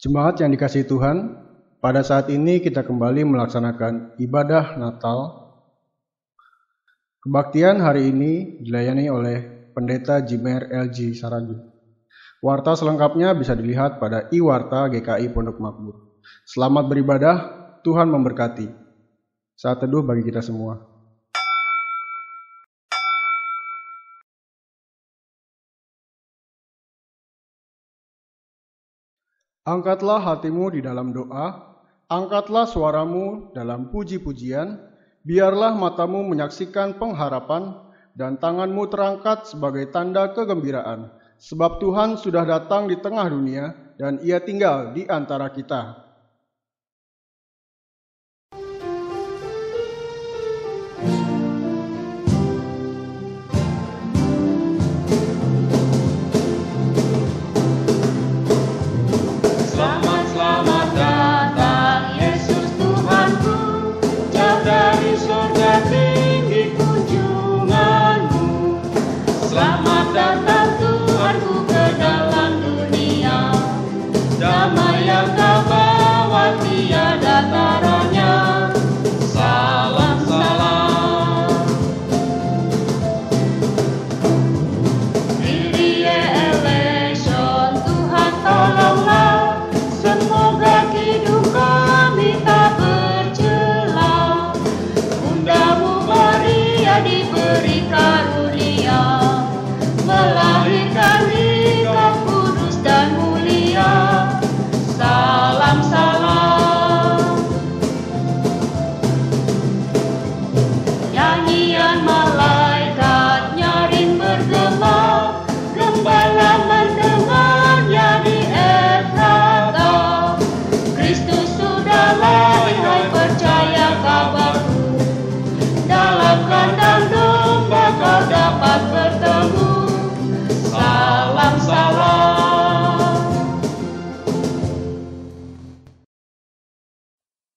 Jemaat yang dikasihi Tuhan, pada saat ini kita kembali melaksanakan ibadah Natal. Kebaktian hari ini dilayani oleh Pendeta Jimer LG Saragi. Warta selengkapnya bisa dilihat pada iWarta GKI Pondok Makmur. Selamat beribadah, Tuhan memberkati. Saat teduh bagi kita semua. Angkatlah hatimu di dalam doa, angkatlah suaramu dalam puji-pujian, biarlah matamu menyaksikan pengharapan, dan tanganmu terangkat sebagai tanda kegembiraan, sebab Tuhan sudah datang di tengah dunia, dan Ia tinggal di antara kita.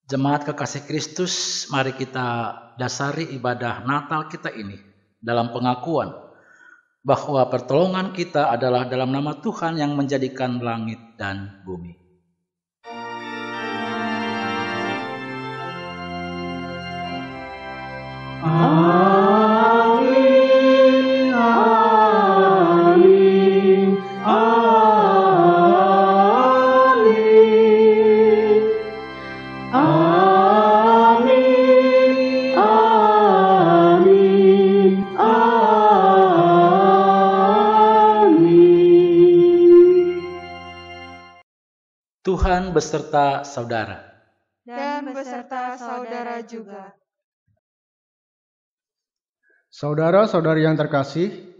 Jemaat kekasih Kristus, mari kita dasari ibadah Natal kita ini dalam pengakuan bahwa pertolongan kita adalah dalam nama Tuhan yang menjadikan langit dan bumi. Amin, amin, amin, amin, amin, amin. Tuhan beserta saudara. Dan beserta saudara juga. Saudara-saudari yang terkasih,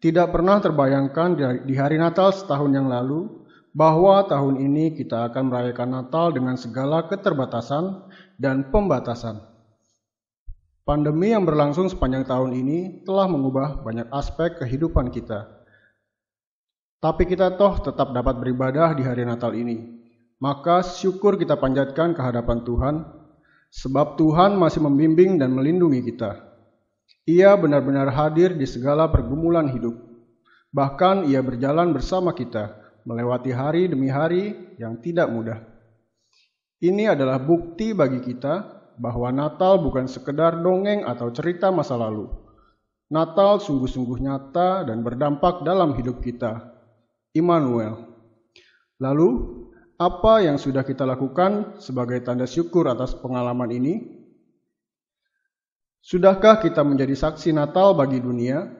tidak pernah terbayangkan di hari Natal setahun yang lalu bahwa tahun ini kita akan merayakan Natal dengan segala keterbatasan dan pembatasan. Pandemi yang berlangsung sepanjang tahun ini telah mengubah banyak aspek kehidupan kita. Tapi kita toh tetap dapat beribadah di hari Natal ini. Maka syukur kita panjatkan ke hadapan Tuhan, sebab Tuhan masih membimbing dan melindungi kita. Ia benar-benar hadir di segala pergumulan hidup. Bahkan Ia berjalan bersama kita, melewati hari demi hari yang tidak mudah. Ini adalah bukti bagi kita bahwa Natal bukan sekedar dongeng atau cerita masa lalu. Natal sungguh-sungguh nyata dan berdampak dalam hidup kita. Immanuel. Lalu, apa yang sudah kita lakukan sebagai tanda syukur atas pengalaman ini? Sudahkah kita menjadi saksi Natal bagi dunia,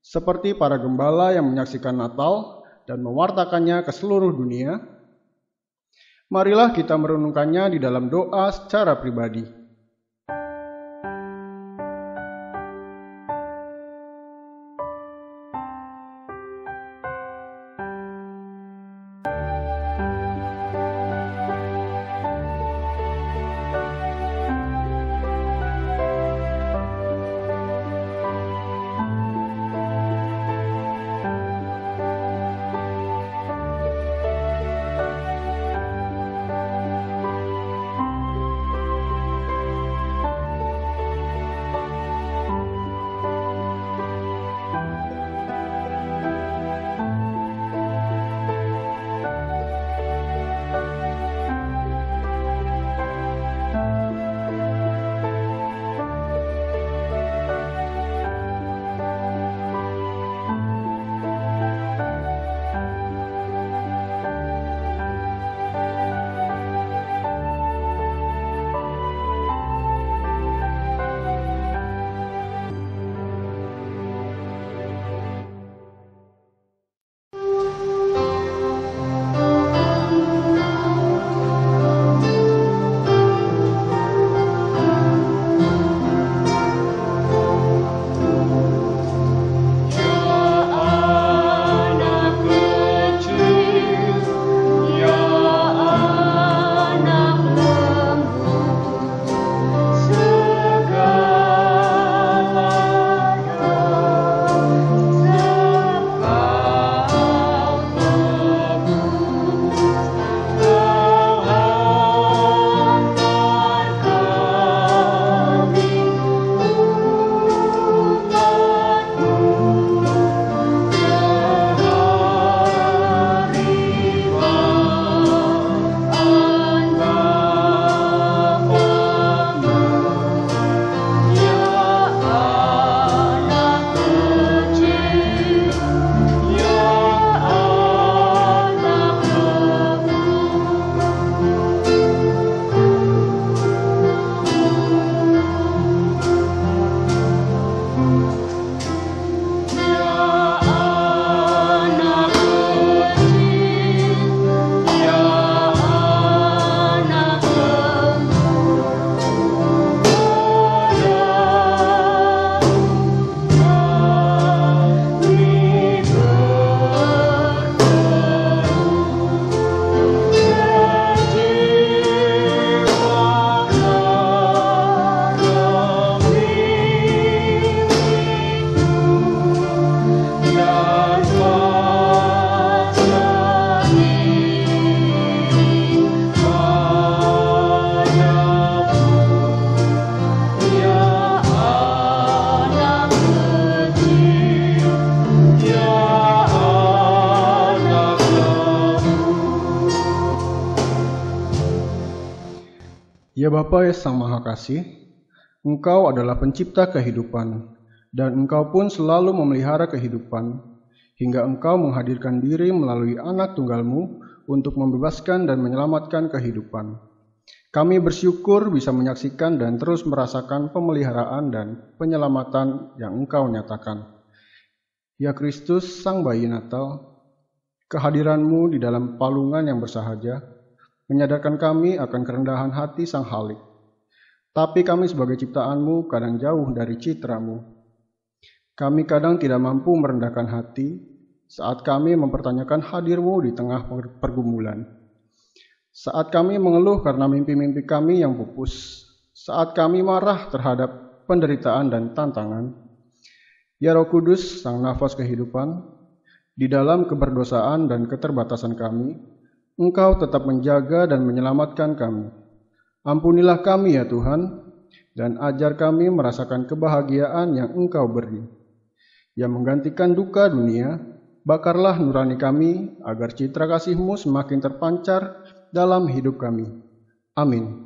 seperti para gembala yang menyaksikan Natal dan mewartakannya ke seluruh dunia? Marilah kita merenungkannya di dalam doa secara pribadi. Ya Bapa yang Sang Maha Kasih, Engkau adalah pencipta kehidupan, dan Engkau pun selalu memelihara kehidupan, hingga Engkau menghadirkan diri melalui anak tunggal-Mu untuk membebaskan dan menyelamatkan kehidupan. Kami bersyukur bisa menyaksikan dan terus merasakan pemeliharaan dan penyelamatan yang Engkau nyatakan. Ya Kristus, Sang Bayi Natal, kehadiran-Mu di dalam palungan yang bersahaja menyadarkan kami akan kerendahan hati Sang Halik. Tapi kami sebagai ciptaan-Mu kadang jauh dari citra-Mu. Kami kadang tidak mampu merendahkan hati saat kami mempertanyakan hadir-Mu di tengah pergumulan. Saat kami mengeluh karena mimpi-mimpi kami yang pupus. Saat kami marah terhadap penderitaan dan tantangan. Ya Roh Kudus, Sang Nafas kehidupan, di dalam keberdosaan dan keterbatasan kami, Engkau tetap menjaga dan menyelamatkan kami. Ampunilah kami ya Tuhan, dan ajar kami merasakan kebahagiaan yang Engkau beri. Yang menggantikan duka dunia, bakarlah nurani kami agar citra kasih-Mu semakin terpancar dalam hidup kami. Amin.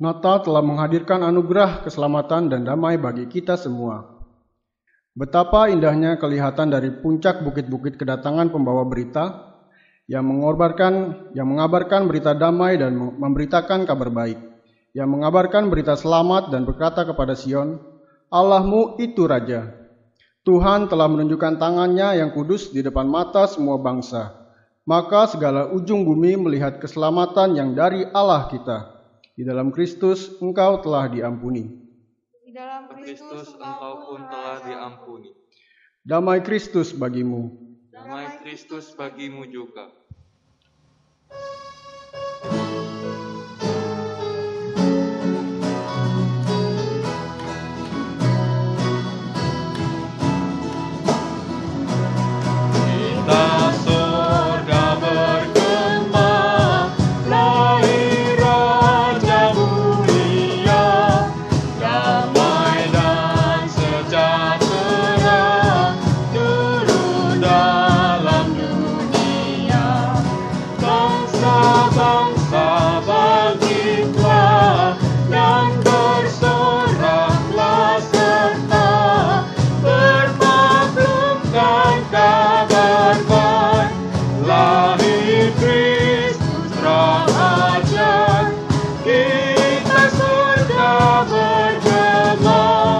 Natal telah menghadirkan anugerah keselamatan dan damai bagi kita semua. Betapa indahnya kelihatan dari puncak bukit-bukit kedatangan pembawa berita yang mengabarkan berita damai dan memberitakan kabar baik, yang mengabarkan berita selamat dan berkata kepada Sion, Allahmu itu Raja. Tuhan telah menunjukkan tangannya yang kudus di depan mata semua bangsa. Maka segala ujung bumi melihat keselamatan yang dari Allah kita. Di dalam Kristus engkau telah diampuni. Di dalam Kristus engkau pun telah diampuni. Damai Kristus bagimu. Damai Kristus bagimu juga. Kita surga bergema.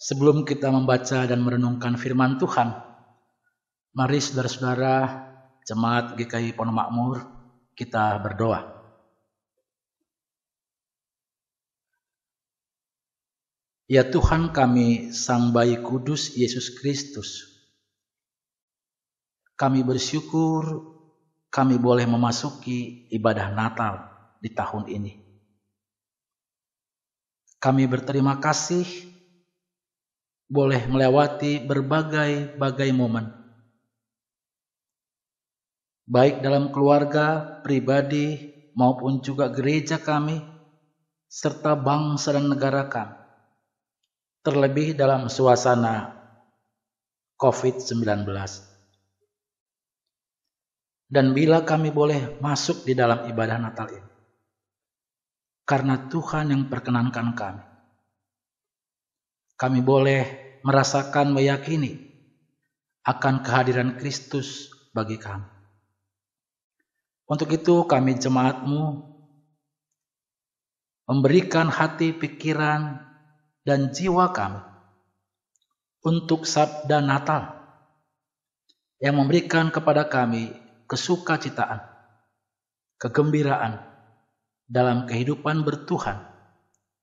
Sebelum kita membaca dan merenungkan firman Tuhan, mari saudara-saudara Jemaat GKI Pondok Makmur kita berdoa. Ya Tuhan kami, Sang Bayi Kudus Yesus Kristus, kami bersyukur kami boleh memasuki ibadah Natal di tahun ini. Kami berterima kasih boleh melewati berbagai momen, baik dalam keluarga, pribadi, maupun juga gereja kami, serta bangsa dan negara kami. Terlebih dalam suasana COVID-19. Dan bila kami boleh masuk di dalam ibadah Natal ini, karena Tuhan yang perkenankan kami boleh merasakan, meyakini akan kehadiran Kristus bagi kami. Untuk itu kami jemaat-Mu memberikan hati, pikiran, dan jiwa kami untuk sabda Natal yang memberikan kepada kami kesukacitaan, kegembiraan dalam kehidupan bertuhan,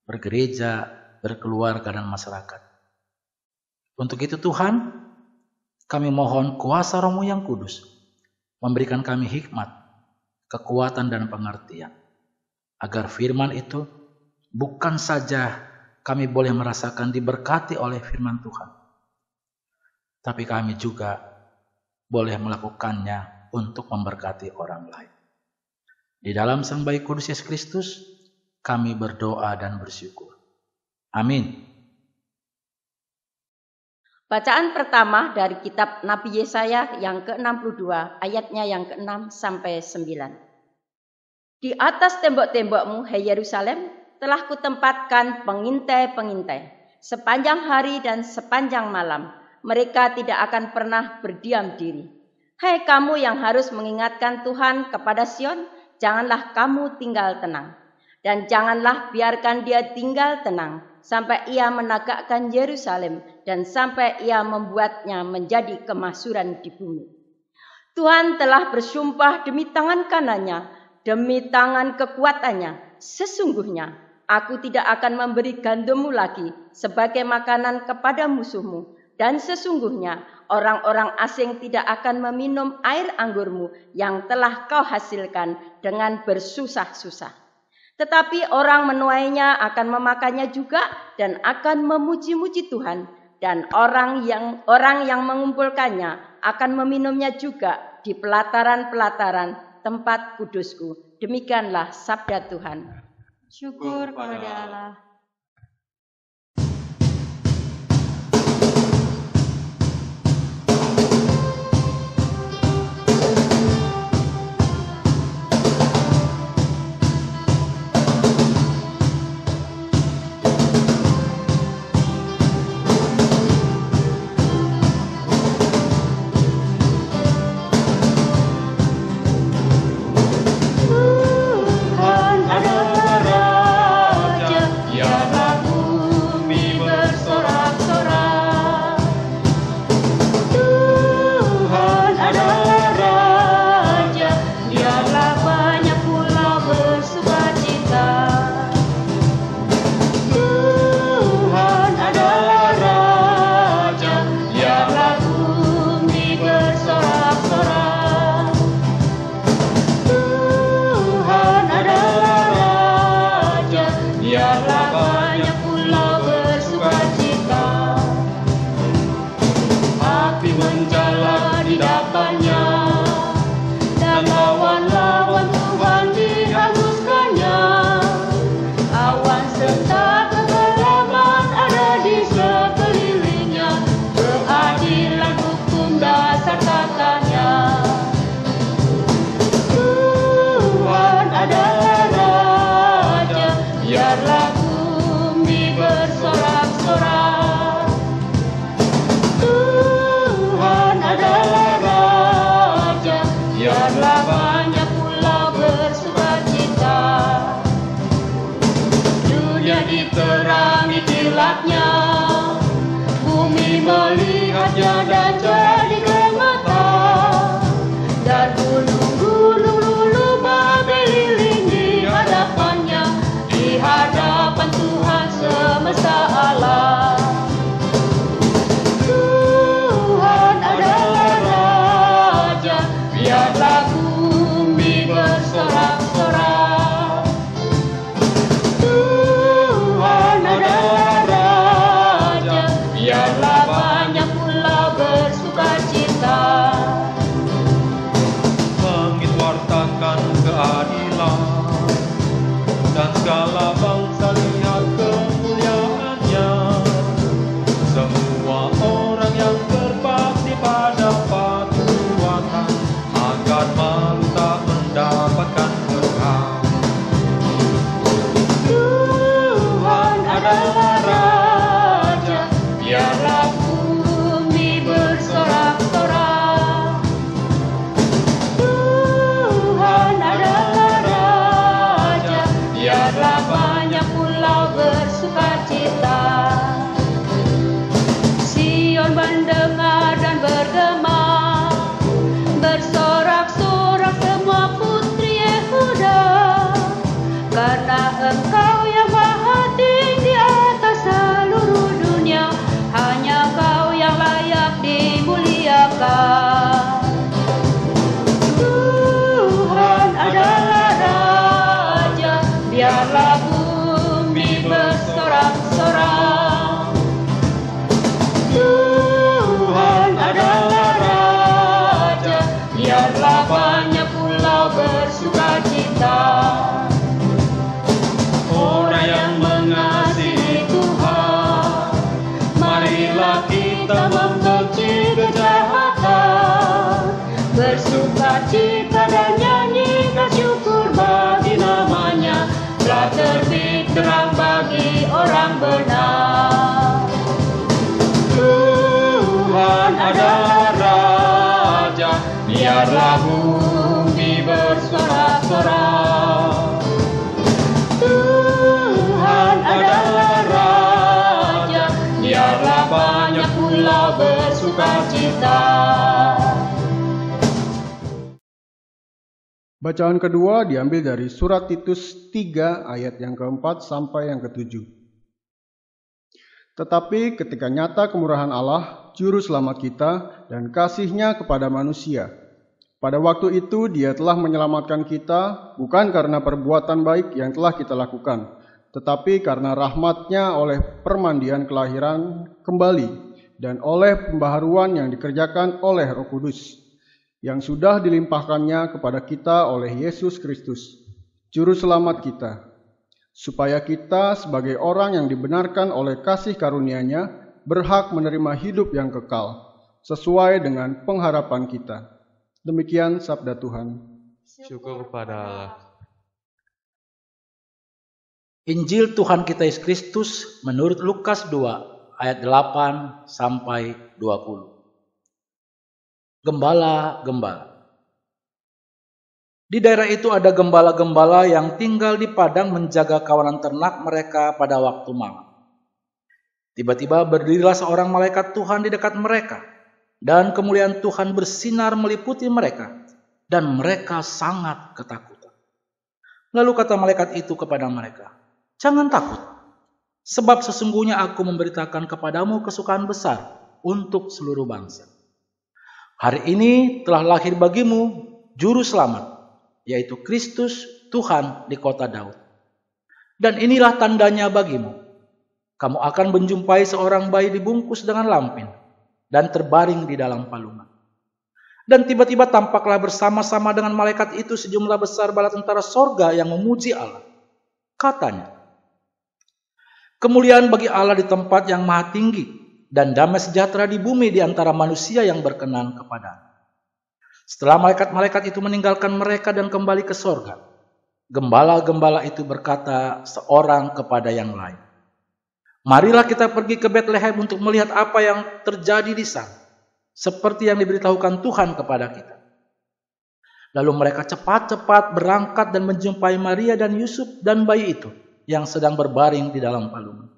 bergereja, berkeluarga, dan masyarakat. Untuk itu Tuhan, kami mohon kuasa Roh-Mu yang kudus memberikan kami hikmat, kekuatan, dan pengertian, agar firman itu bukan saja kami boleh merasakan diberkati oleh firman Tuhan, tapi kami juga boleh melakukannya untuk memberkati orang lain. Di dalam Sang Bayi Kudus Yesus Kristus, kami berdoa dan bersyukur. Amin. Bacaan pertama dari kitab Nabi Yesaya yang ke-62, ayatnya yang ke-6 sampai 9. Di atas tembok-tembokmu, hai Yerusalem, telah kutempatkan pengintai-pengintai. Sepanjang hari dan sepanjang malam, mereka tidak akan pernah berdiam diri. Hai kamu yang harus mengingatkan Tuhan kepada Sion, janganlah kamu tinggal tenang. Dan janganlah biarkan dia tinggal tenang, sampai ia menegakkan Yerusalem, dan sampai ia membuatnya menjadi kemaksuran di bumi. Tuhan telah bersumpah demi tangan kanannya, demi tangan kekuatannya, sesungguhnya aku tidak akan memberi gandummu lagi sebagai makanan kepada musuhmu, dan sesungguhnya orang-orang asing tidak akan meminum air anggurmu yang telah kau hasilkan dengan bersusah-susah. Tetapi orang menuainya akan memakannya juga dan akan memuji-muji Tuhan, dan orang yang mengumpulkannya akan meminumnya juga di pelataran-pelataran tempat kudusku. Demikianlah sabda Tuhan. Syukur kepada Allah. biarlah banyak pulau bersukacita. Sion mendengar dan bergema, bersorak-sorak semua putri Yehuda, karena Engkau yang maha tinggi atas seluruh dunia, hanya Kau yang layak dimuliakan. Tuhan adalah Raja, biarlah bumi bersorak-sorak. Tuhan adalah Raja, biarlah banyak pulau bersukacita. Orang yang mengasihi Tuhan, marilah kita membenci kejahatan, bersukacita dan nyanyikan syukur bagi namanya, telah terbit terang bagi orang benar. Tuhan adalah Raja, biarlah bumi bersorak-sorak. Tuhan adalah Raja, biarlah banyak pulau bersukacita. Bacaan kedua diambil dari surat Titus 3 ayat yang keempat sampai yang ketujuh. Tetapi ketika nyata kemurahan Allah, Juru Selamat kita, dan kasih-Nya kepada manusia, pada waktu itu Dia telah menyelamatkan kita, bukan karena perbuatan baik yang telah kita lakukan, tetapi karena rahmat-Nya oleh permandian kelahiran kembali, dan oleh pembaharuan yang dikerjakan oleh Roh Kudus, yang sudah dilimpahkannya kepada kita oleh Yesus Kristus, Juru Selamat kita, supaya kita sebagai orang yang dibenarkan oleh kasih karunia-Nya berhak menerima hidup yang kekal, sesuai dengan pengharapan kita. Demikian sabda Tuhan. Syukur kepada Allah. Injil Tuhan kita Yesus Kristus menurut Lukas 2 ayat 8 sampai 20. Gembala-gembala. Di daerah itu ada gembala-gembala yang tinggal di padang menjaga kawanan ternak mereka pada waktu malam. Tiba-tiba berdirilah seorang malaikat Tuhan di dekat mereka, dan kemuliaan Tuhan bersinar meliputi mereka, dan mereka sangat ketakutan. Lalu kata malaikat itu kepada mereka, "Jangan takut, sebab sesungguhnya aku memberitakan kepadamu kesukaan besar untuk seluruh bangsa. Hari ini telah lahir bagimu Juru Selamat, yaitu Kristus Tuhan di kota Daud. Dan inilah tandanya bagimu. Kamu akan menjumpai seorang bayi dibungkus dengan lampin dan terbaring di dalam palungan." Dan tiba-tiba tampaklah bersama-sama dengan malaikat itu sejumlah besar bala tentara sorga yang memuji Allah. Katanya, "Kemuliaan bagi Allah di tempat yang maha tinggi, dan damai sejahtera di bumi di antara manusia yang berkenan kepadanya." Setelah malaikat-malaikat itu meninggalkan mereka dan kembali ke sorga, gembala-gembala itu berkata seorang kepada yang lain, "Marilah kita pergi ke Betlehem untuk melihat apa yang terjadi di sana, seperti yang diberitahukan Tuhan kepada kita." Lalu mereka cepat-cepat berangkat dan menjumpai Maria dan Yusuf dan bayi itu yang sedang berbaring di dalam palungan.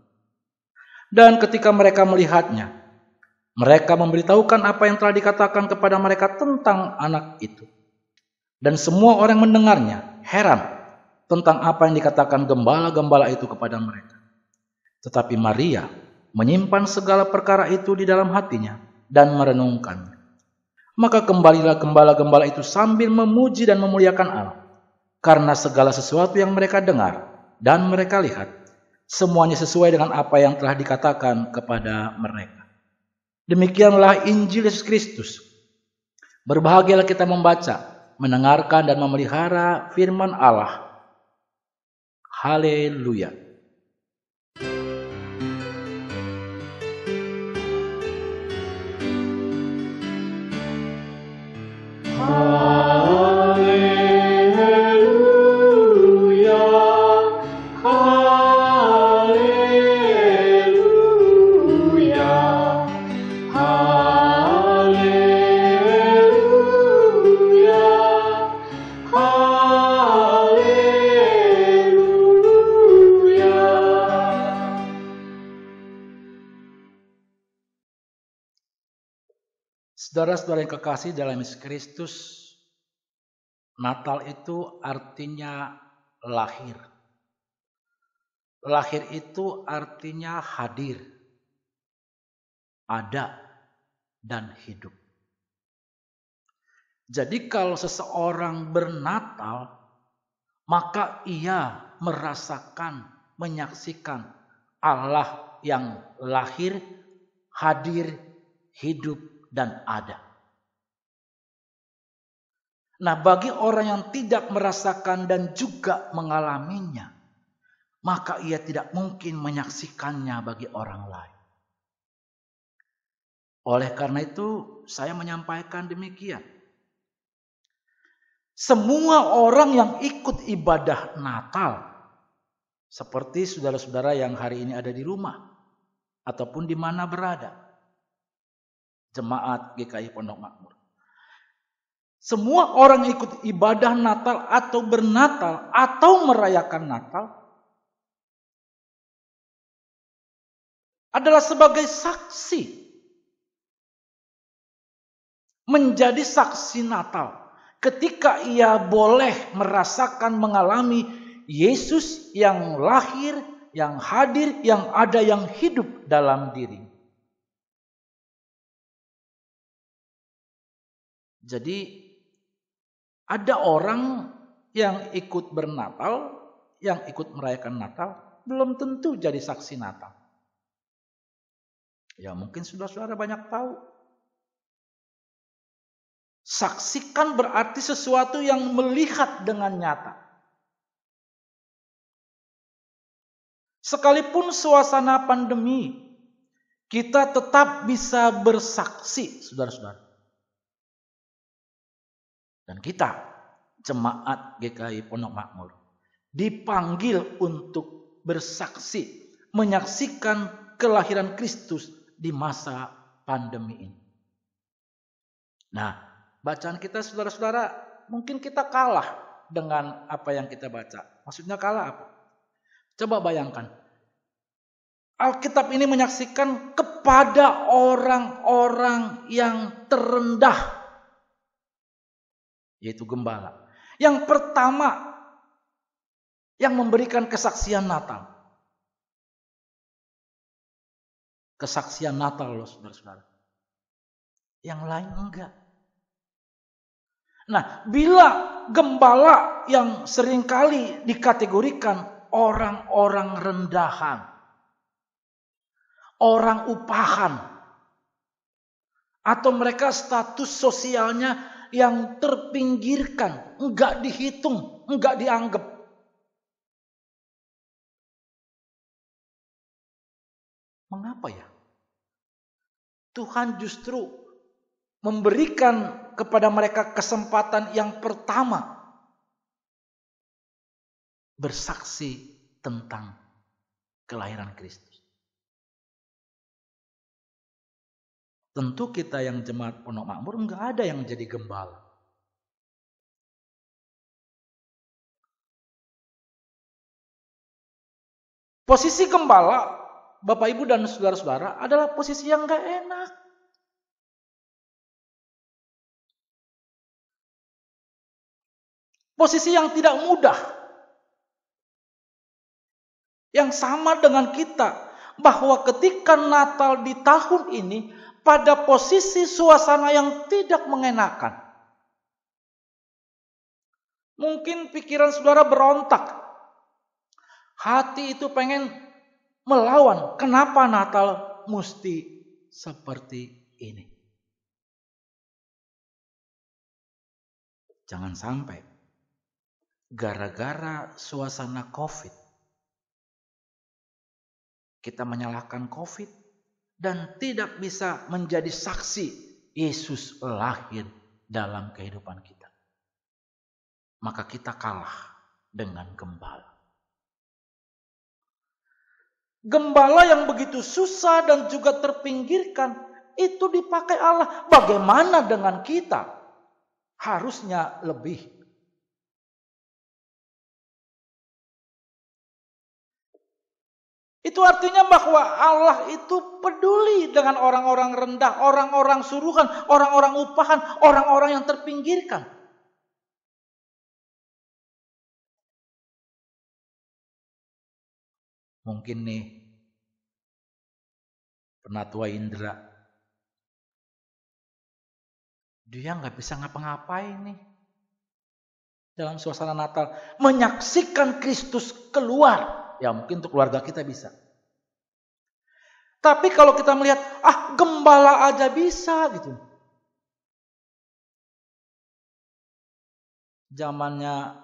Dan ketika mereka melihatnya, mereka memberitahukan apa yang telah dikatakan kepada mereka tentang anak itu. Dan semua orang mendengarnya heran tentang apa yang dikatakan gembala-gembala itu kepada mereka. Tetapi Maria menyimpan segala perkara itu di dalam hatinya dan merenungkannya. Maka kembalilah gembala-gembala itu sambil memuji dan memuliakan Allah, karena segala sesuatu yang mereka dengar dan mereka lihat, semuanya sesuai dengan apa yang telah dikatakan kepada mereka. Demikianlah Injil Yesus Kristus. Berbahagialah kita membaca, mendengarkan dan memelihara firman Allah. Haleluya. Saudara-saudara yang kekasih dalam Yesus Kristus, Natal itu artinya lahir. Lahir itu artinya hadir, ada, dan hidup. Jadi kalau seseorang bernatal, maka ia merasakan, menyaksikan Allah yang lahir, hadir, hidup, dan ada. Nah, bagi orang yang tidak merasakan dan juga mengalaminya, maka ia tidak mungkin menyaksikannya bagi orang lain. Oleh karena itu, saya menyampaikan demikian. Semua orang yang ikut ibadah Natal, seperti saudara-saudara yang hari ini ada di rumah, ataupun di mana berada, jemaat GKI Pondok Makmur. Semua orang ikut ibadah Natal atau bernatal atau merayakan Natal adalah sebagai saksi. Menjadi saksi Natal. Ketika ia boleh merasakan, mengalami Yesus yang lahir, yang hadir, yang ada, yang hidup dalam diri. Jadi ada orang yang ikut bernatal, yang ikut merayakan Natal, belum tentu jadi saksi Natal. Ya mungkin saudara-saudara banyak tahu. Saksikan berarti sesuatu yang melihat dengan nyata. Sekalipun suasana pandemi, kita tetap bisa bersaksi, saudara-saudara. Dan kita, jemaat GKI Pondok Makmur, dipanggil untuk bersaksi, menyaksikan kelahiran Kristus di masa pandemi ini. Nah, bacaan kita saudara-saudara, mungkin kita kalah dengan apa yang kita baca. Maksudnya kalah apa? Coba bayangkan. Alkitab ini menyaksikan kepada orang-orang yang terendah, yaitu gembala. Yang pertama yang memberikan kesaksian Natal. Kesaksian Natal loh saudara-saudara. Yang lain enggak. Nah, bila gembala yang seringkali dikategorikan orang-orang rendahan, orang upahan, atau mereka status sosialnya yang terpinggirkan, enggak dihitung, enggak dianggap. Mengapa ya? Tuhan justru memberikan kepada mereka kesempatan yang pertama bersaksi tentang kelahiran Kristus. Tentu kita yang jemaat Pondok Makmur enggak ada yang jadi gembala. Posisi gembala, Bapak Ibu dan saudara-saudara, adalah posisi yang enggak enak. Posisi yang tidak mudah. Yang sama dengan kita. Bahwa ketika Natal di tahun ini, pada posisi suasana yang tidak mengenakan. Mungkin pikiran saudara berontak. Hati itu pengen melawan. Kenapa Natal mesti seperti ini? Jangan sampai gara-gara suasana COVID, kita menyalahkan COVID dan tidak bisa menjadi saksi Yesus lahir dalam kehidupan kita. Maka kita kalah dengan gembala. Gembala yang begitu susah dan juga terpinggirkan, itu dipakai Allah. Bagaimana dengan kita? Harusnya lebih. Itu artinya bahwa Allah itu peduli dengan orang-orang rendah, orang-orang suruhan, orang-orang upahan, orang-orang yang terpinggirkan. Mungkin nih, Penatua Indra, dia nggak bisa ngapa-ngapain nih dalam suasana Natal, menyaksikan Kristus keluar. Ya mungkin untuk keluarga kita bisa. Tapi kalau kita melihat, gembala aja bisa gitu. Zamannya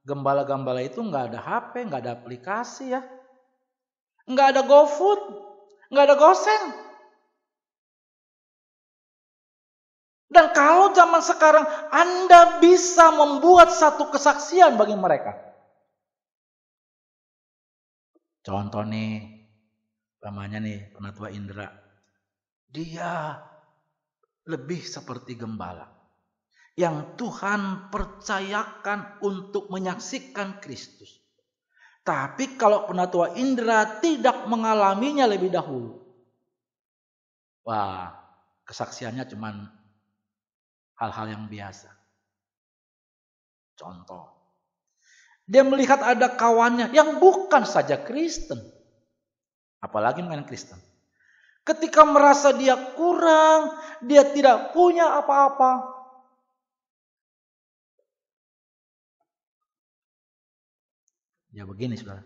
gembala-gembala itu nggak ada HP, nggak ada aplikasi ya. Nggak ada GoFood, nggak ada GoSend. Dan kalau zaman sekarang Anda bisa membuat satu kesaksian bagi mereka. Contoh nih, namanya nih Penatua Indra. Dia lebih seperti gembala yang Tuhan percayakan untuk menyaksikan Kristus. Tapi kalau Penatua Indra tidak mengalaminya lebih dahulu, wah, kesaksiannya cuman hal-hal yang biasa. Contoh, dia melihat ada kawannya yang bukan saja Kristen, apalagi bukan Kristen. Ketika merasa dia kurang, dia tidak punya apa-apa, ya begini saudara.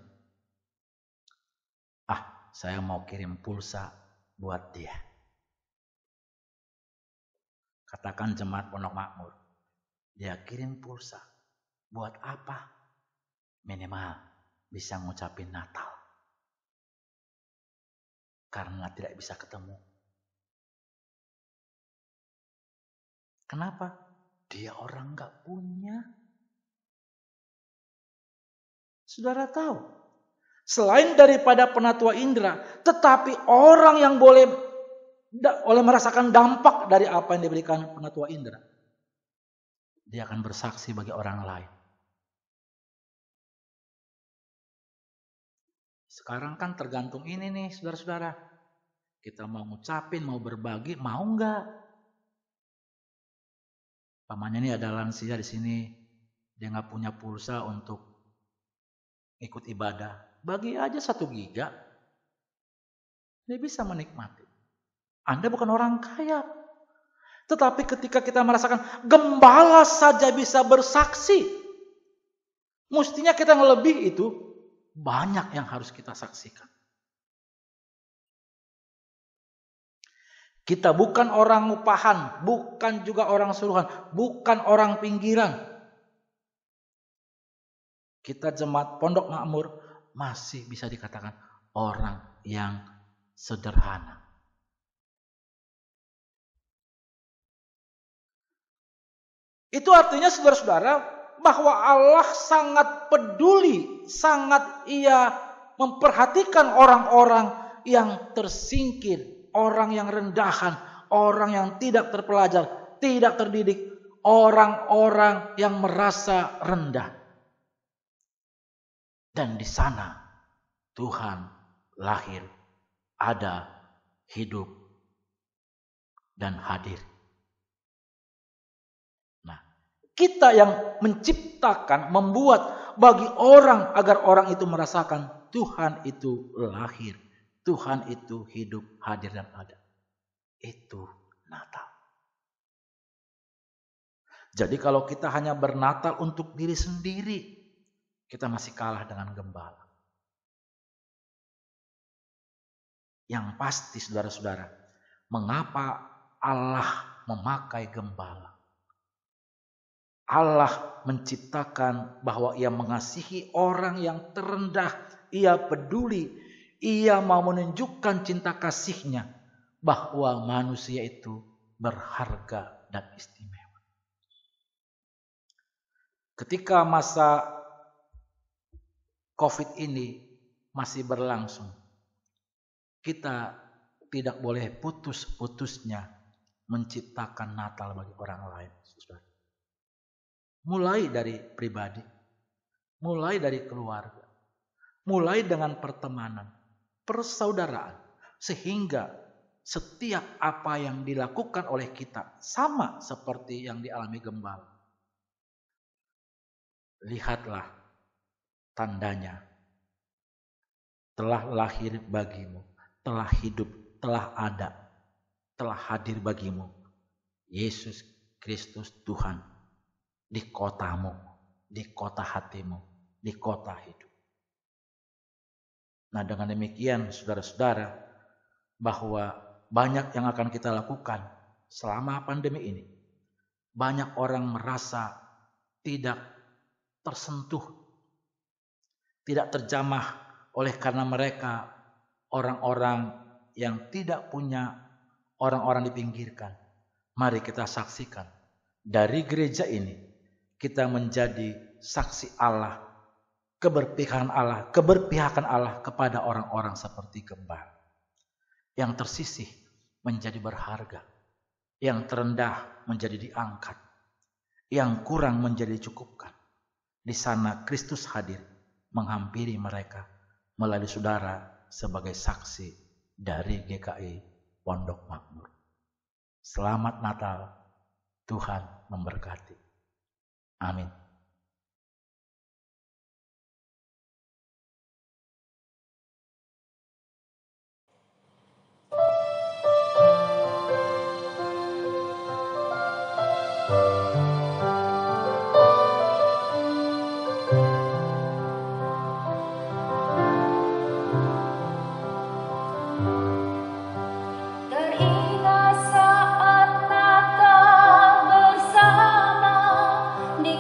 Saya mau kirim pulsa buat dia. Katakan jemaat Pondok Makmur, dia kirim pulsa. Buat apa? Minimal bisa ngucapin Natal. Karena tidak bisa ketemu. Kenapa? Dia orang gak punya. Saudara tahu, selain daripada Penatua Indra, tetapi orang yang boleh merasakan dampak dari apa yang diberikan Penatua Indra, dia akan bersaksi bagi orang lain. Sekarang kan tergantung ini nih saudara-saudara. Kita mau ngucapin, mau berbagi, mau enggak? Pamannya ini ada lansia di sini. Dia nggak punya pulsa untuk ikut ibadah. Bagi aja 1 giga. Dia bisa menikmati. Anda bukan orang kaya. Tetapi ketika kita merasakan gembala saja bisa bersaksi. Mestinya kita yang lebih itu banyak yang harus kita saksikan. Kita bukan orang upahan, bukan juga orang suruhan, bukan orang pinggiran. Kita jemaat Pondok Makmur masih bisa dikatakan orang yang sederhana. Itu artinya saudara-saudara, bahwa Allah sangat peduli, sangat Ia memperhatikan orang-orang yang tersingkir, orang yang rendahan, orang yang tidak terpelajar, tidak terdidik, orang-orang yang merasa rendah. Dan di sana Tuhan lahir, ada, hidup, dan hadir. Kita yang menciptakan, membuat bagi orang agar orang itu merasakan Tuhan itu lahir, Tuhan itu hidup, hadir dan ada. Itu Natal. Jadi kalau kita hanya bernatal untuk diri sendiri, kita masih kalah dengan gembala. Yang pasti saudara-saudara, mengapa Allah memakai gembala? Allah menciptakan bahwa Ia mengasihi orang yang terendah. Ia peduli. Ia mau menunjukkan cinta kasih-Nya. Bahwa manusia itu berharga dan istimewa. Ketika masa COVID ini masih berlangsung, kita tidak boleh putus-putusnya menciptakan Natal bagi orang lain. Mulai dari pribadi, mulai dari keluarga, mulai dengan pertemanan. persaudaraan. Sehingga setiap apa yang dilakukan oleh kita sama seperti yang dialami gembala. Lihatlah tandanya. Telah lahir bagimu, telah hidup, telah ada, telah hadir bagimu. Yesus Kristus Tuhan di kotamu, di kota hatimu, di kota hidup. Nah, dengan demikian saudara-saudara, bahwa banyak yang akan kita lakukan selama pandemi ini. Banyak orang merasa tidak tersentuh, tidak terjamah oleh karena mereka orang-orang yang tidak punya, orang-orang dipinggirkan. Mari kita saksikan dari gereja ini kita menjadi saksi Allah, keberpihakan Allah kepada orang-orang seperti gembala. Yang tersisih menjadi berharga, yang terendah menjadi diangkat, yang kurang menjadi dicukupkan. Di sana Kristus hadir menghampiri mereka melalui saudara sebagai saksi dari GKI Pondok Makmur. Selamat Natal, Tuhan memberkati. Amin. Teringat saat Natal bersama di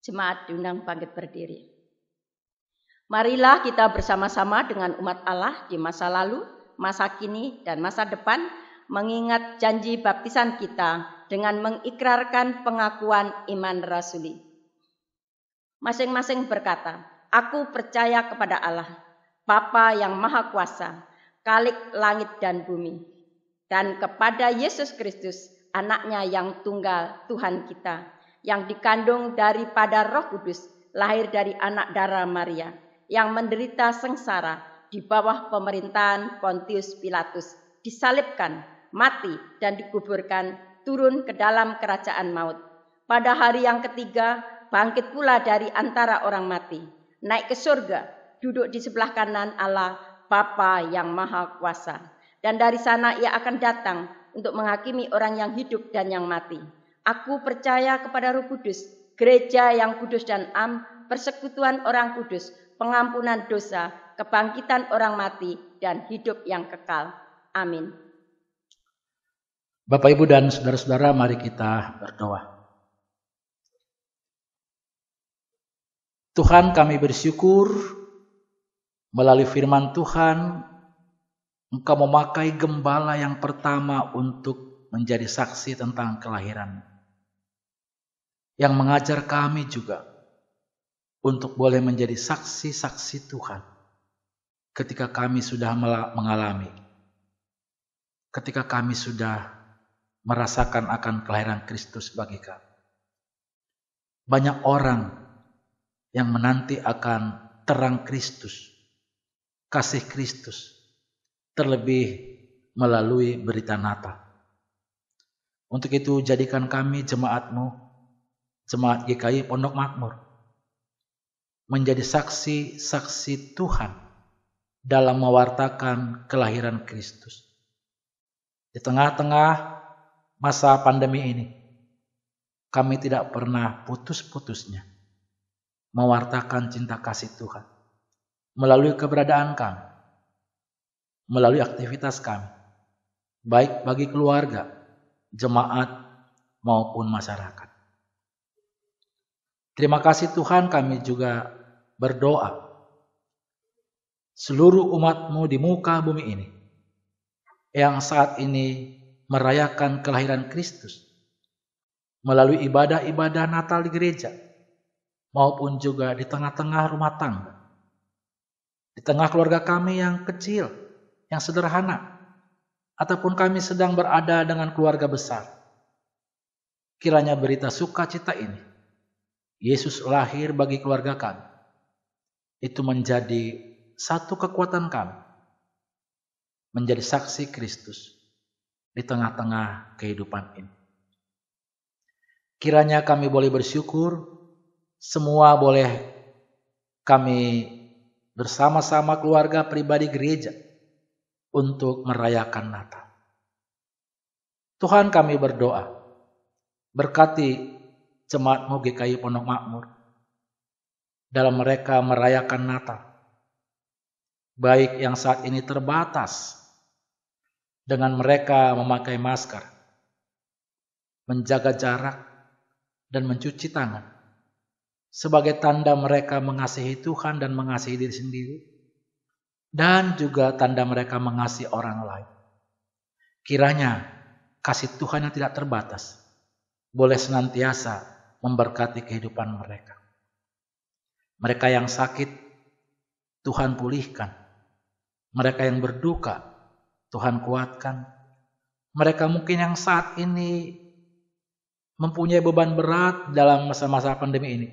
Jemaat diundang bangkit berdiri. Marilah kita bersama-sama dengan umat Allah di masa lalu, masa kini, dan masa depan mengingat janji baptisan kita dengan mengikrarkan pengakuan iman rasuli. Masing-masing berkata, "Aku percaya kepada Allah, Bapa yang Maha Kuasa, Khalik langit dan bumi, dan kepada Yesus Kristus, Anaknya yang tunggal, Tuhan kita, yang dikandung daripada Roh Kudus, lahir dari anak darah Maria, yang menderita sengsara di bawah pemerintahan Pontius Pilatus, disalibkan, mati, dan dikuburkan, turun ke dalam kerajaan maut. Pada hari yang ketiga, bangkit pula dari antara orang mati, naik ke surga, duduk di sebelah kanan Allah, Bapa yang Maha Kuasa. Dan dari sana ia akan datang untuk menghakimi orang yang hidup dan yang mati. Aku percaya kepada Roh Kudus, gereja yang kudus dan am, persekutuan orang kudus, pengampunan dosa, kebangkitan orang mati, dan hidup yang kekal. Amin." Bapak, Ibu, dan saudara-saudara, mari kita berdoa. Tuhan, kami bersyukur melalui firman Tuhan, Engkau memakai gembala yang pertama untuk menjadi saksi tentang kelahiran, yang mengajar kami juga untuk boleh menjadi saksi-saksi Tuhan ketika kami sudah mengalami, ketika kami sudah merasakan akan kelahiran Kristus bagi kami. Banyak orang yang menanti akan terang Kristus, kasih Kristus, terlebih melalui berita Natal. Untuk itu jadikan kami jemaat-Mu, Jemaat GKI Pondok Makmur, menjadi saksi-saksi Tuhan dalam mewartakan kelahiran Kristus. Di tengah-tengah masa pandemi ini, kami tidak pernah putus-putusnya mewartakan cinta kasih Tuhan melalui keberadaan kami, melalui aktivitas kami, baik bagi keluarga, jemaat, maupun masyarakat. Terima kasih Tuhan, kami juga berdoa seluruh umat-Mu di muka bumi ini yang saat ini merayakan kelahiran Kristus melalui ibadah-ibadah Natal di gereja maupun juga di tengah-tengah rumah tangga, di tengah keluarga kami yang kecil, yang sederhana, ataupun kami sedang berada dengan keluarga besar. Kiranya berita sukacita ini, Yesus lahir bagi keluarga kami, itu menjadi satu kekuatan kami, menjadi saksi Kristus di tengah-tengah kehidupan ini. Kiranya kami boleh bersyukur, semua boleh kami bersama-sama keluarga pribadi gereja untuk merayakan Natal. Tuhan, kami berdoa, berkati jemaat-Mu GKI Pondok Makmur dalam mereka merayakan Natal, baik yang saat ini terbatas dengan mereka memakai masker, menjaga jarak, dan mencuci tangan sebagai tanda mereka mengasihi Tuhan dan mengasihi diri sendiri, dan juga tanda mereka mengasihi orang lain. Kiranya kasih Tuhan yang tidak terbatas boleh senantiasa memberkati kehidupan mereka. Mereka yang sakit, Tuhan pulihkan. Mereka yang berduka, Tuhan kuatkan. Mereka mungkin yang saat ini mempunyai beban berat dalam masa-masa pandemi ini,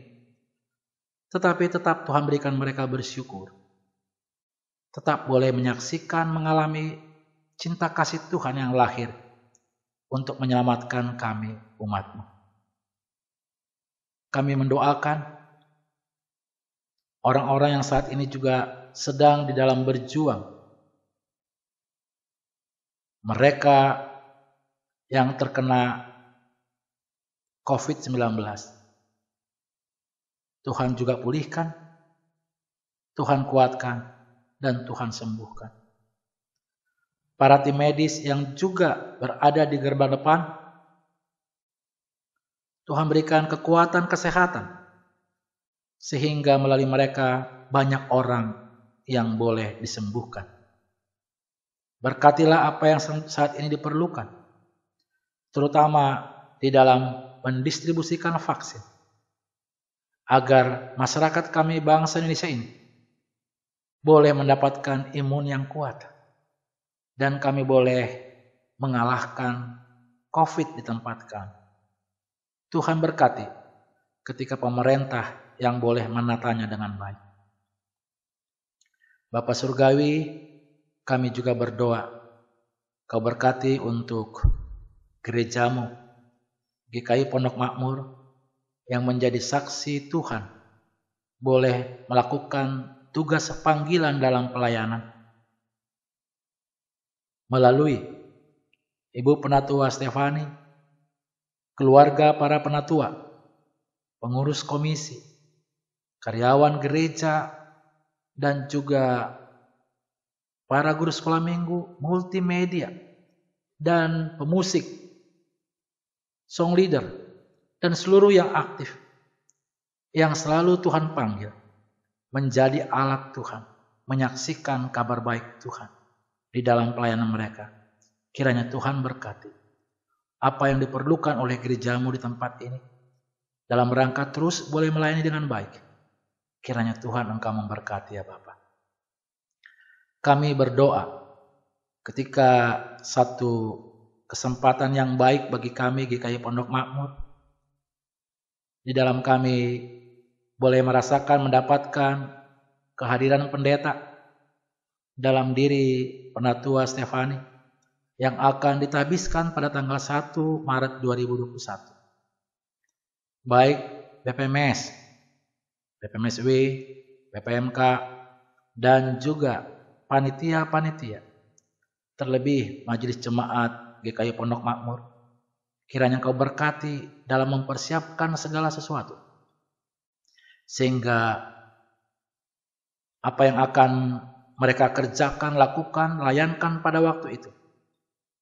tetapi tetap Tuhan berikan mereka bersyukur. Tetap boleh menyaksikan, mengalami cinta kasih Tuhan yang lahir untuk menyelamatkan kami, umat-Mu. Kami mendoakan orang-orang yang saat ini juga sedang di dalam berjuang. Mereka yang terkena COVID-19. Tuhan juga pulihkan, Tuhan kuatkan, dan Tuhan sembuhkan. Para tim medis yang juga berada di gerbang depan, Tuhan berikan kekuatan kesehatan sehingga melalui mereka banyak orang yang boleh disembuhkan. Berkatilah apa yang saat ini diperlukan, terutama di dalam mendistribusikan vaksin, agar masyarakat kami bangsa Indonesia ini boleh mendapatkan imun yang kuat, dan kami boleh mengalahkan COVID di tempat kami. Tuhan berkati ketika pemerintah yang boleh menatanya dengan baik. Bapa Surgawi, kami juga berdoa, Kau berkati untuk gerejamu, GKI Pondok Makmur, yang menjadi saksi Tuhan, boleh melakukan tugas panggilan dalam pelayanan. Melalui Ibu Penatua Stefani, keluarga para penatua, pengurus komisi, karyawan gereja, dan juga para guru sekolah minggu, multimedia, dan pemusik, song leader, dan seluruh yang aktif, yang selalu Tuhan panggil menjadi alat Tuhan, menyaksikan kabar baik Tuhan di dalam pelayanan mereka. Kiranya Tuhan berkati apa yang diperlukan oleh gerejamu di tempat ini, dalam rangka terus boleh melayani dengan baik. Kiranya Tuhan Engkau memberkati ya Bapa. Kami berdoa ketika satu kesempatan yang baik bagi kami GKI Pondok Makmur, di dalam kami boleh merasakan mendapatkan kehadiran pendeta dalam diri Penatua Stefani yang akan ditabiskan pada tanggal 1 Maret 2021. Baik BPMS, BPMSW, BPMK, dan juga panitia-panitia, terlebih Majelis Jemaat GKI Pondok Makmur, kiranya Kau berkati dalam mempersiapkan segala sesuatu, sehingga apa yang akan mereka kerjakan, lakukan, layankan pada waktu itu,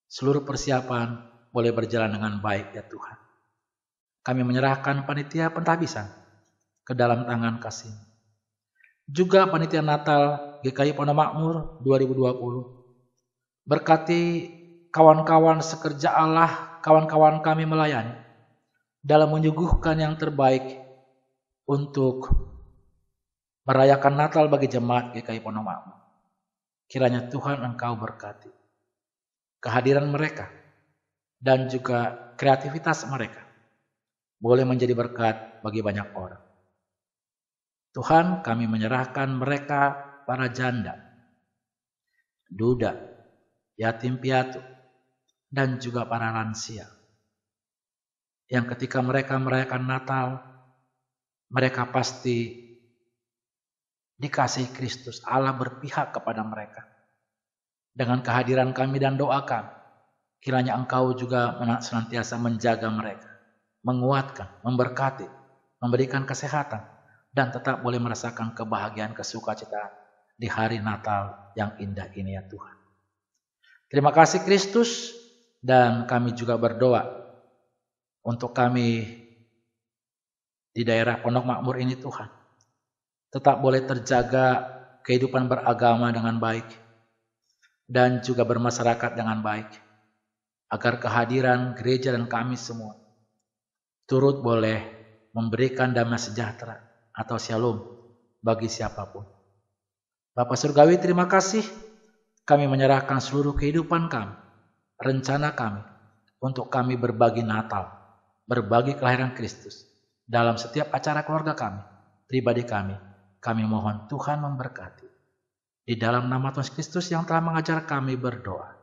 seluruh persiapan boleh berjalan dengan baik ya Tuhan. Kami menyerahkan panitia pentabisan ke dalam tangan Kasih. Juga panitia Natal GKI Pondok Makmur 2020. Berkati kawan-kawan sekerja Allah, kawan-kawan kami melayani dalam menyuguhkan yang terbaik untuk merayakan Natal bagi jemaat GKI Pondok Makmur. Kiranya Tuhan Engkau berkati kehadiran mereka dan juga kreativitas mereka boleh menjadi berkat bagi banyak orang. Tuhan, kami menyerahkan mereka, para janda, duda, yatim piatu, dan juga para lansia, yang ketika mereka merayakan Natal, mereka pasti dikasihi Kristus. Allah berpihak kepada mereka. Dengan kehadiran kami dan doa kami, kiranya Engkau juga senantiasa menjaga mereka, menguatkan, memberkati, memberikan kesehatan, dan tetap boleh merasakan kebahagiaan, kesukacitaan di hari Natal yang indah ini ya Tuhan. Terima kasih Kristus, dan kami juga berdoa untuk kami di daerah Pondok Makmur ini Tuhan, tetap boleh terjaga kehidupan beragama dengan baik dan juga bermasyarakat dengan baik, agar kehadiran gereja dan kami semua turut boleh memberikan damai sejahtera atau shalom bagi siapapun. Bapa Surgawi, terima kasih. Kami menyerahkan seluruh kehidupan kami, rencana kami, untuk kami berbagi Natal, berbagi kelahiran Kristus dalam setiap acara keluarga kami, pribadi kami. Kami mohon Tuhan memberkati. Di dalam nama Tuhan Kristus yang telah mengajar kami berdoa.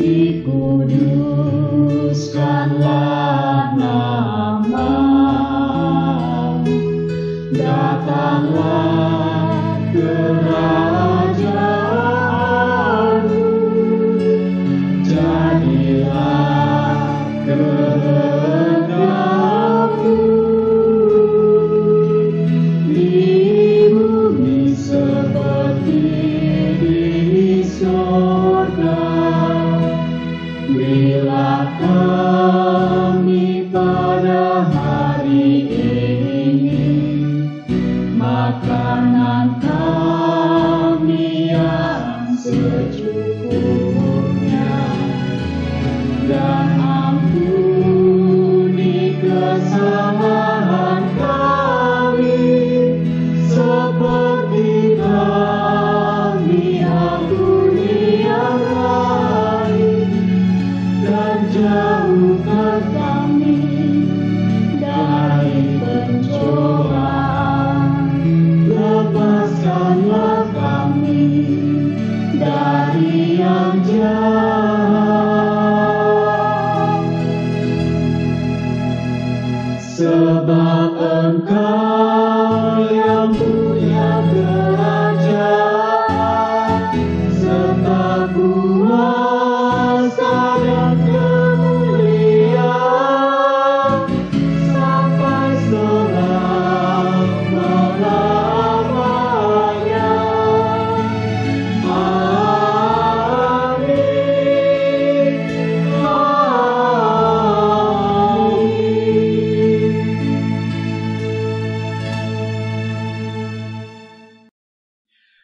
Dikuduskanlah namamu, datanglah kerajaan.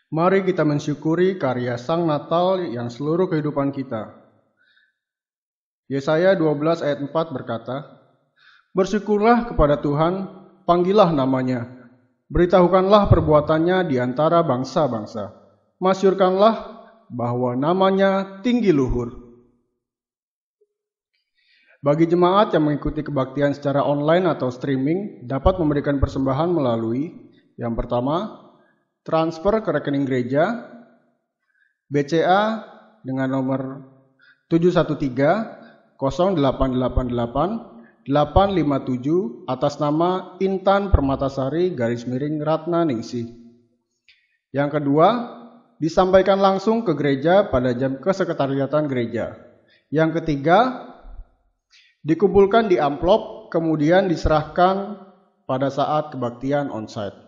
Mari kita mensyukuri karya Sang Natal yang seluruh kehidupan kita. Yesaya 12 ayat 4 berkata, "Bersyukurlah kepada Tuhan, panggillah namanya, beritahukanlah perbuatannya di antara bangsa-bangsa, masyurkanlah bahwa namanya tinggi luhur." Bagi jemaat yang mengikuti kebaktian secara online atau streaming, dapat memberikan persembahan melalui yang pertama, transfer ke rekening gereja, BCA dengan nomor 713-0888-857 atas nama Intan Permatasari _Ratna Ningsih. Yang kedua, disampaikan langsung ke gereja pada jam kesekretariatan gereja. Yang ketiga, dikumpulkan di amplop, kemudian diserahkan pada saat kebaktian onsite.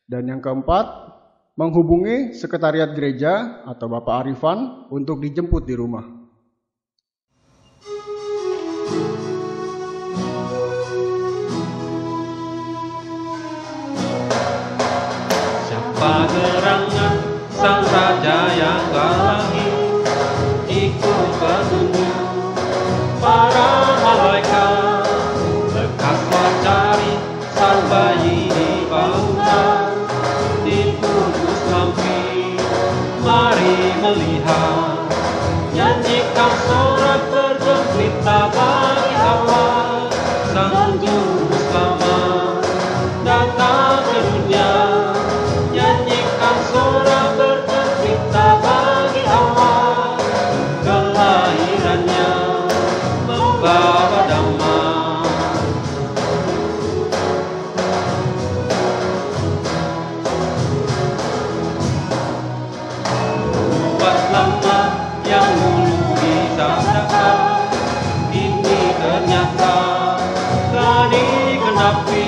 Dan yang keempat, menghubungi sekretariat gereja atau Bapak Arifan untuk dijemput di rumah. Siapa gerangan sang raja yang galangi, ikut petunjuk para malaikat, lekas mencari sang bayi di bangunan, dibungkus lampi, mari melihat, nyanyikan sorak bergembira bagi Allah, sang juru selamat datang ke dunia, nyanyikan sorak bergembira bagi Allah, kelahirannya membawa damai. Buat lama yang dulu disangkakan, ini ternyata telah digenapi.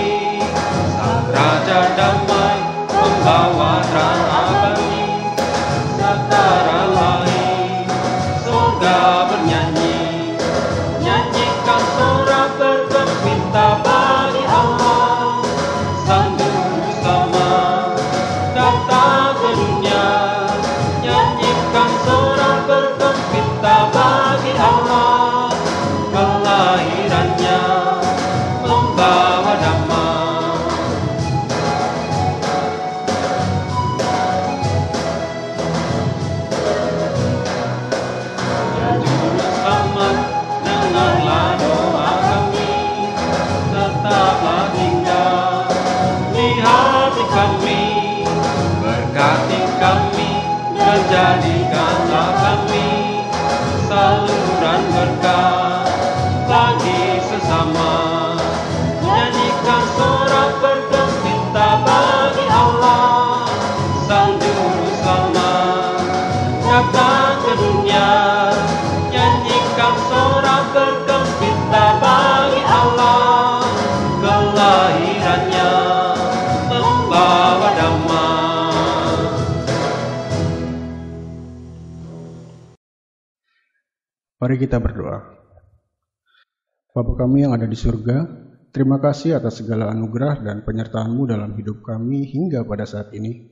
Sang Raja Damai membawa terang abadi, secara lain surga bernyanyi, nyanyikan sorak bergembira bagi Allah, sang juru selamat datang ke dunia, nyanyikan sorak bergembira bagi Allah, kelahirannya membawa damai. Ya juru selamat, dengarlah doa kami, tetaplah tinggal di hati kami, berkati kami, menjadikanlah kami saluran berkat bagi sesama, nyanyikan sorak bergembira bagi Allah, sang juru selamat datang ke dunia, nyanyikan sorak bergembira bagi Allah, kelahirannya membawa damai. Mari kita berdoa. Bapa kami yang ada di surga, terima kasih atas segala anugerah dan penyertaan-Mu dalam hidup kami hingga pada saat ini.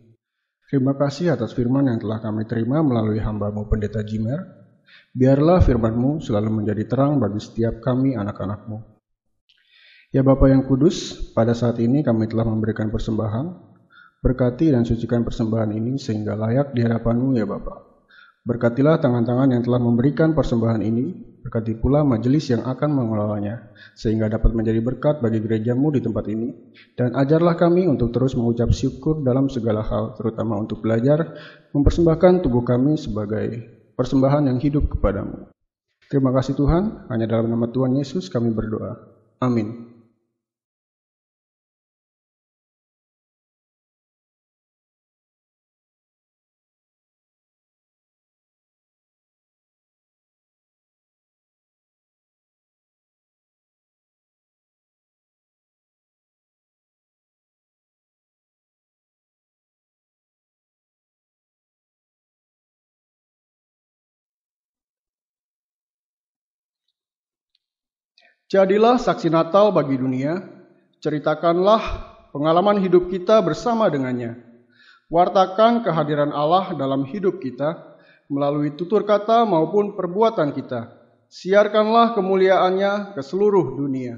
Terima kasih atas firman yang telah kami terima melalui hamba-Mu Pendeta Jimer. Biarlah firman-Mu selalu menjadi terang bagi setiap kami anak-anak-Mu. Ya Bapa yang kudus, pada saat ini kami telah memberikan persembahan. Berkati dan sucikan persembahan ini sehingga layak di hadapan-Mu ya Bapa. Berkatilah tangan-tangan yang telah memberikan persembahan ini, berkati pula majelis yang akan mengelolanya, sehingga dapat menjadi berkat bagi gereja-Mu di tempat ini, dan ajarlah kami untuk terus mengucap syukur dalam segala hal, terutama untuk belajar, mempersembahkan tubuh kami sebagai persembahan yang hidup kepadamu. Terima kasih Tuhan, hanya dalam nama Tuhan Yesus kami berdoa. Amin. Jadilah saksi Natal bagi dunia, ceritakanlah pengalaman hidup kita bersama dengannya. Wartakan kehadiran Allah dalam hidup kita, melalui tutur kata maupun perbuatan kita. Siarkanlah kemuliaannya ke seluruh dunia.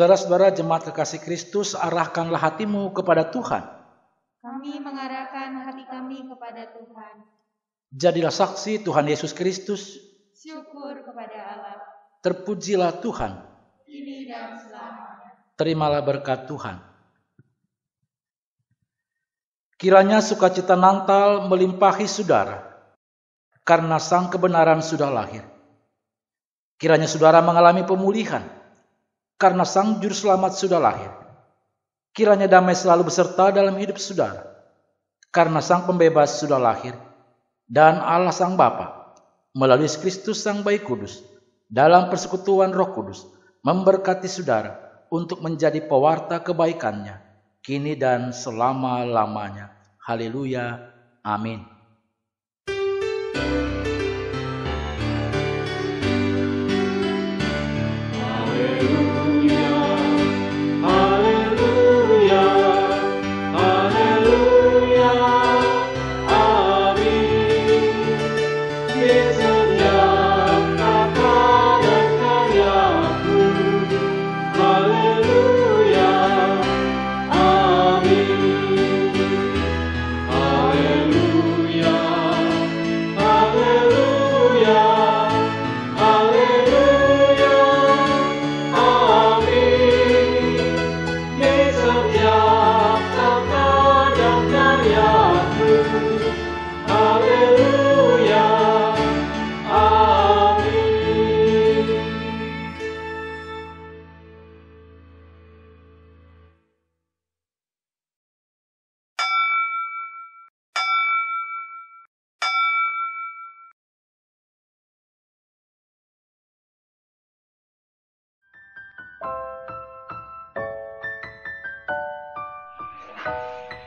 Saudara-saudara jemaat kekasih Kristus, arahkanlah hatimu kepada Tuhan. Kami mengarahkan hati kami kepada Tuhan. Jadilah saksi Tuhan Yesus Kristus. Syukur kepada Allah. Terpujilah Tuhan. Kini dan selamanya. Terimalah berkat Tuhan. Kiranya sukacita Natal melimpahi saudara, karena sang kebenaran sudah lahir. Kiranya saudara mengalami pemulihan, karena sang juru selamat sudah lahir. Kiranya damai selalu beserta dalam hidup saudara, karena sang pembebas sudah lahir. Dan Allah sang Bapa, melalui Kristus sang Bayi Kudus, dalam persekutuan Roh Kudus, memberkati saudara untuk menjadi pewarta kebaikannya, kini dan selama-lamanya. Haleluya. Amin.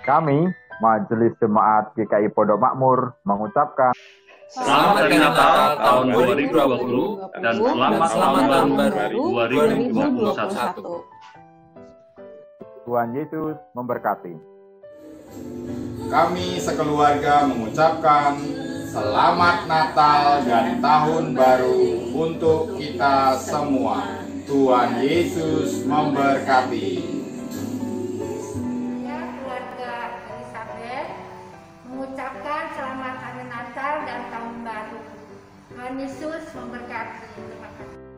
Kami, Majelis Jemaat GKI Pondok Makmur, mengucapkan Selamat Hari Natal tahun 2020 dan selamat tahun baru 2021. Tuhan Yesus memberkati. Kami sekeluarga mengucapkan Selamat Natal dan Tahun Baru untuk kita semua. Tuhan Yesus memberkati. Saya keluarga Elizabeth mengucapkan Selamat Hari Natal dan Tahun Baru. Tuhan Yesus memberkati. Terima kasih.